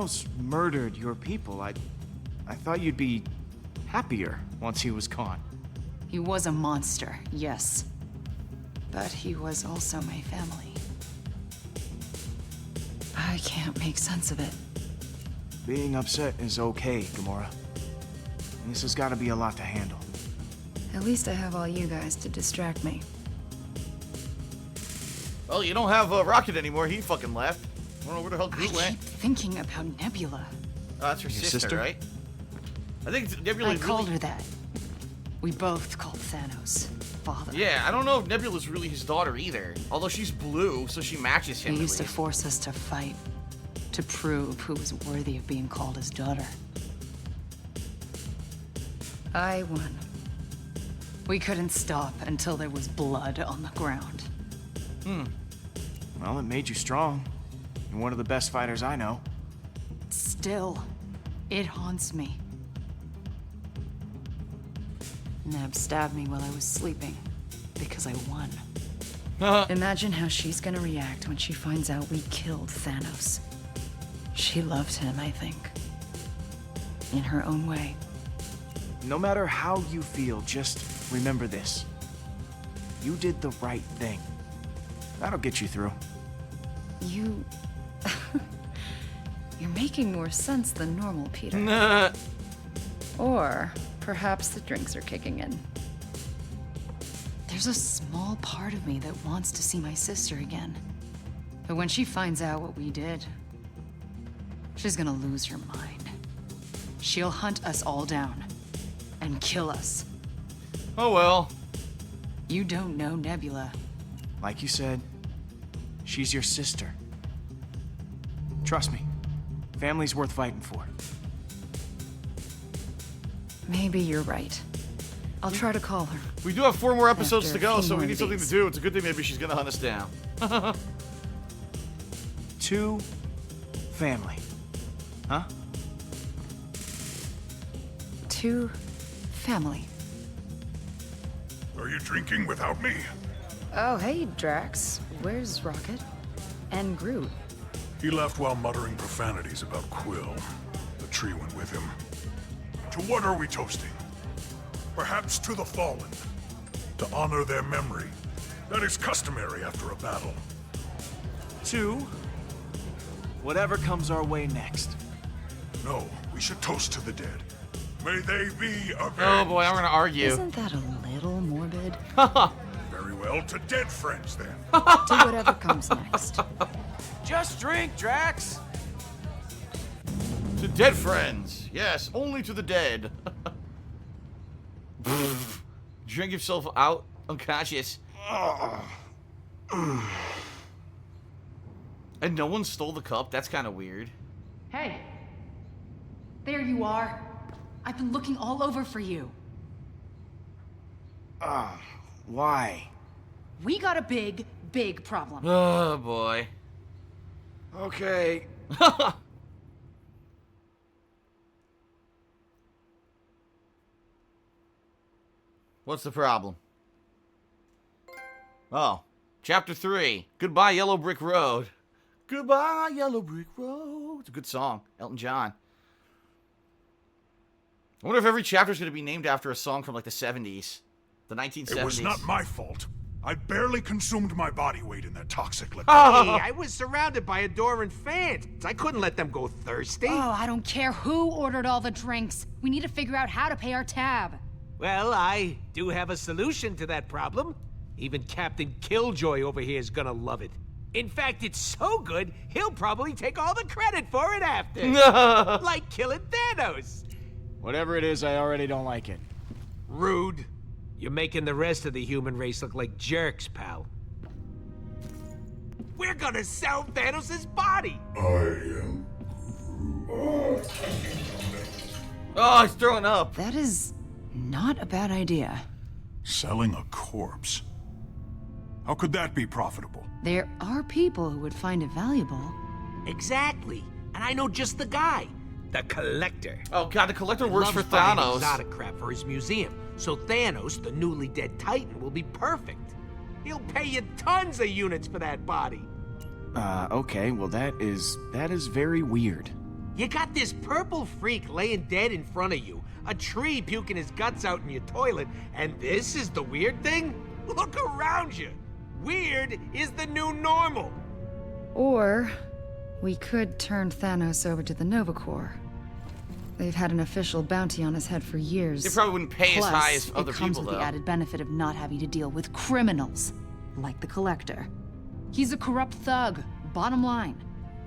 Thanos murdered your people, I thought you'd be happier once he was gone. He was a monster, yes. But he was also my family. I can't make sense of it. Being upset is okay, Gamora. This has got to be a lot to handle. At least I have all you guys to distract me. Well, you don't have Rocket anymore. He fucking left. I don't know where the hell Groot I went. keep thinking about Nebula. Oh, that's her sister, right? I think it's Nebula. I called her that. We both called Thanos father. Yeah, I don't know if Nebula's really his daughter either. Although she's blue, so she matches him. He used to force us to fight, to prove who was worthy of being called his daughter. I won. We couldn't stop until there was blood on the ground. Well, it made you strong. You're one of the best fighters I know. Still, it haunts me. Neb stabbed me while I was sleeping, because I won. Imagine how she's gonna react when she finds out we killed Thanos. She loved him, I think. In her own way. No matter how you feel, just remember this. You did the right thing. That'll get you through. You... You're making more sense than normal, Peter. Nah. Or perhaps the drinks are kicking in. There's a small part of me that wants to see my sister again. But when she finds out what we did, she's gonna lose her mind. She'll hunt us all down and kill us. Oh well. You don't know Nebula. Like you said, she's your sister. Trust me, family's worth fighting for. Maybe you're right. I'll try to call her. We do have 4 more episodes After to go, a few so we more need something to beats. do. It's a good thing maybe she's gonna hunt us down. To family. Huh? To family. Are you drinking without me? Oh, hey, Drax. Where's Rocket? And Groot? He left while muttering profanities about Quill. The tree went with him. To what are we toasting? Perhaps to the fallen. To honor their memory. That is customary after a battle. To whatever comes our way next. No, we should toast to the dead. May they be avenged. Oh boy, I'm gonna argue. Isn't that a little morbid? Very well, to dead friends then. To whatever comes next. Just drink, Drax. To dead friends. Yes, only to the dead. Drink yourself out unconscious. And no one stole the cup? That's kind of weird. Hey. There you are. I've been looking all over for you. Why? We got a big, big problem. Oh boy. Okay. What's the problem? Oh, Chapter 3. Goodbye, Yellow Brick Road. Goodbye, Yellow Brick Road. It's a good song. Elton John. I wonder if every chapter is going to be named after a song from like the 70s. The 1970s. It was not my fault. I barely consumed my body weight in that toxic liquid. Hey, I was surrounded by adoring fans. I couldn't let them go thirsty. Oh, I don't care who ordered all the drinks. We need to figure out how to pay our tab. Well, I do have a solution to that problem. Even Captain Killjoy over here is gonna love it. In fact, it's so good, he'll probably take all the credit for it after. Like killing Thanos. Whatever it is, I already don't like it. Rude. You're making the rest of the human race look like jerks, pal. We're gonna sell Thanos' body. Oh, he's throwing up. That is not a bad idea. Selling a corpse. How could that be profitable? There are people who would find it valuable. Exactly. And I know just the guy. The Collector. Oh god, the Collector works for Loves buying Thanos. exotic crap for his museum. So Thanos, the newly dead Titan, will be perfect. He'll pay you tons of units for that body. Okay, well that is very weird. You got this purple freak laying dead in front of you, a tree puking his guts out in your toilet, and this is the weird thing? Look around you. Weird is the new normal. Or we could turn Thanos over to the Nova Corps. They've had an official bounty on his head for years. They probably wouldn't pay as high as other it comes people, with though. the added benefit of not having to deal with criminals, like the Collector. He's a corrupt thug, bottom line.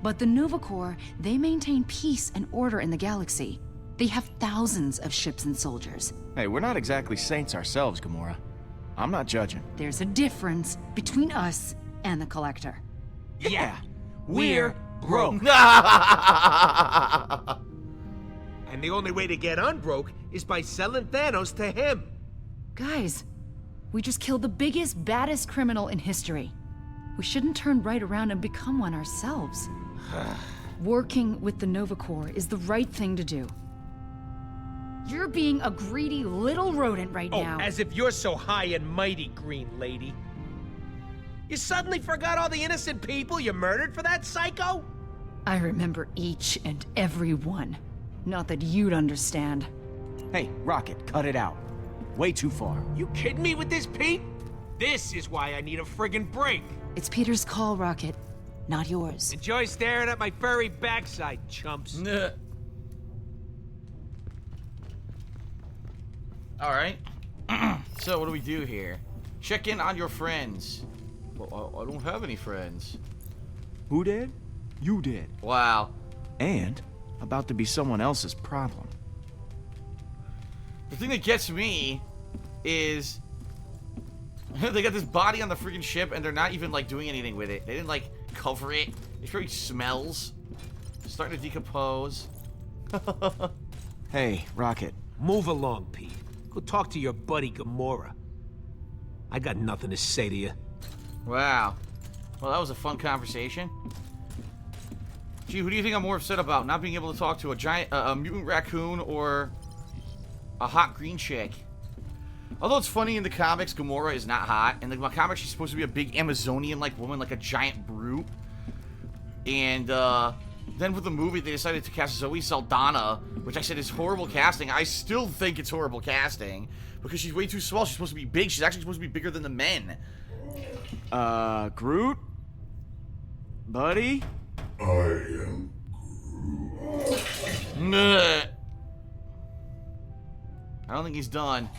But the Nova Corps, they maintain peace and order in the galaxy. They have thousands of ships and soldiers. Hey, we're not exactly saints ourselves, Gamora. I'm not judging. There's a difference between us and the Collector. Yeah, we're broke. And the only way to get unbroke is by selling Thanos to him. Guys, we just killed the biggest, baddest criminal in history. We shouldn't turn right around and become one ourselves. Working with the Nova Corps is the right thing to do. You're being a greedy little rodent right now. As if you're so high and mighty, Green Lady. You suddenly forgot all the innocent people you murdered for that psycho? I remember each and every one. Not that you'd understand. Hey, Rocket, cut it out. Way too far. You kidding me with this, Pete? This is why I need a friggin' break. It's Peter's call, Rocket, not yours. Enjoy staring at my furry backside, chumps. Alright. So, what do we do here? Check in on your friends. Well, I don't have any friends. Who did? You did. Wow. And about to be someone else's problem. The thing that gets me is they got this body on the freaking ship and they're not even like doing anything with it. They didn't like cover it. It probably smells. It's starting to decompose. Hey, Rocket. Move along, Pete. Go talk to your buddy Gamora. I got nothing to say to you. Wow. Well, that was a fun conversation. Gee, who do you think I'm more upset about? Not being able to talk to a giant, a mutant raccoon or a hot green chick? Although it's funny, in the comics, Gamora is not hot. In the comics, she's supposed to be a big Amazonian-like woman, like a giant brute. And, then with the movie, they decided to cast Zoe Saldana, which I said is horrible casting. I still think it's horrible casting, because she's way too small. She's supposed to be big. She's actually supposed to be bigger than the men. Groot? Buddy? I am I don't think he's done.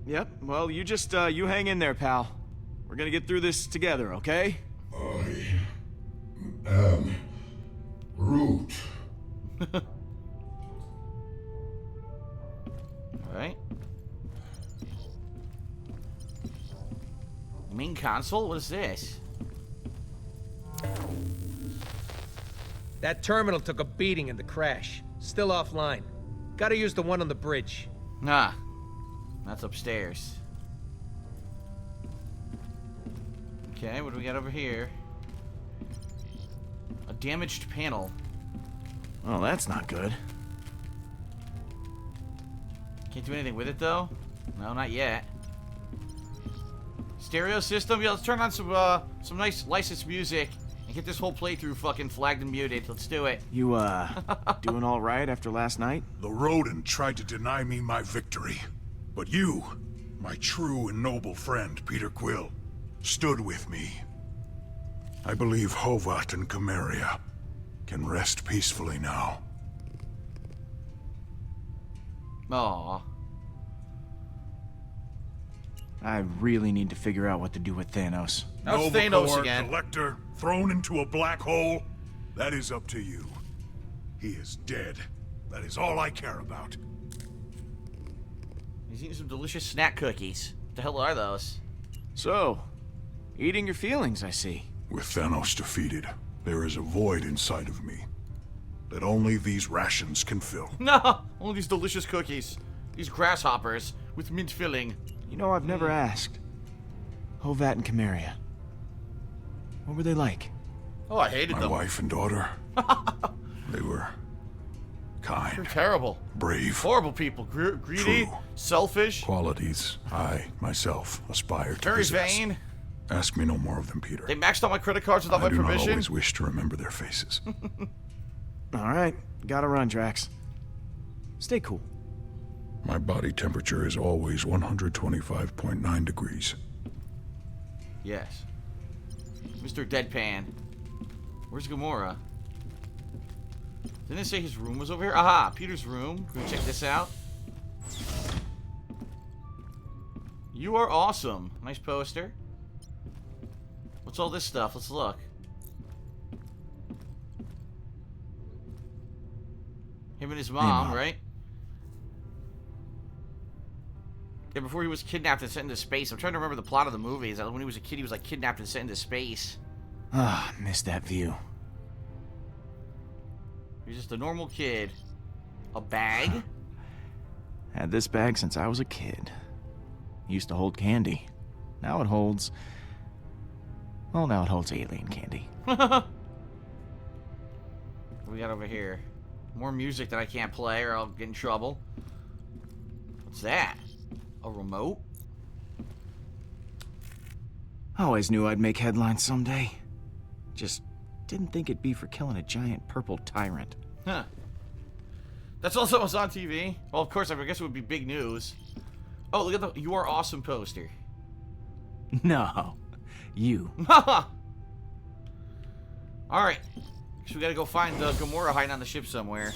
Yep, well, you just, you hang in there, pal. We're gonna get through this together, okay? I am Groot. Alright. Main console? What is this? That terminal took a beating in the crash. Still offline. Gotta use the one on the bridge. Nah. That's upstairs. Okay, what do we got over here? A damaged panel. Oh, that's not good. Can't do anything with it, though? No, not yet. Stereo system? Yeah, let's turn on some nice licensed music and get this whole playthrough fucking flagged and muted. Let's do it. You, doing all right after last night? The rodent tried to deny me my victory. But you, my true and noble friend, Peter Quill, stood with me. I believe Hovat and Cameria can rest peacefully now. Aww. I really need to figure out what to do with Thanos. That was Nova Thanos Corps, again. Collector, thrown into a black hole? That is up to you. He is dead. That is all I care about. He's eating some delicious snack cookies. What the hell are those? So, eating your feelings, I see. With Thanos defeated, there is a void inside of me that only these rations can fill. No! All these delicious cookies. These grasshoppers with mint filling. You know, I've never asked. Hovat and Cameria. What were they like? Oh, I hated My them. wife and daughter, they were They're kind, terrible. brave, Horrible people. Greedy, True. selfish, qualities I, myself, aspire to very possess. vain. Ask me no more of them, Peter. They maxed out my credit cards without I my do not permission. always wish to remember their faces. All right, gotta run, Drax. Stay cool. My body temperature is always 125.9 degrees. Yes. Mr. Deadpan. Where's Gamora? Didn't it say his room was over here? Aha, Peter's room. Can we check this out? You are awesome. Nice poster. What's all this stuff? Let's look. Him and his mom, right? Yeah, before he was kidnapped and sent into space. I'm trying to remember the plot of the movie. Is that when he was a kid, he was like kidnapped and sent into space. Ah, missed that view. He's just a normal kid. A bag? Had this bag since I was a kid. Used to hold candy. Now it holds... Well, now it holds alien candy. What do we got over here? More music that I can't play or I'll get in trouble. What's that? A remote? Always knew I'd make headlines someday. Just didn't think it'd be for killing a giant purple tyrant. Huh. That's also what's on TV. Well, of course, I guess it would be big news. Oh, look at the You Are Awesome poster. No. You. Alright. So we gotta go find Gamora hiding on the ship somewhere.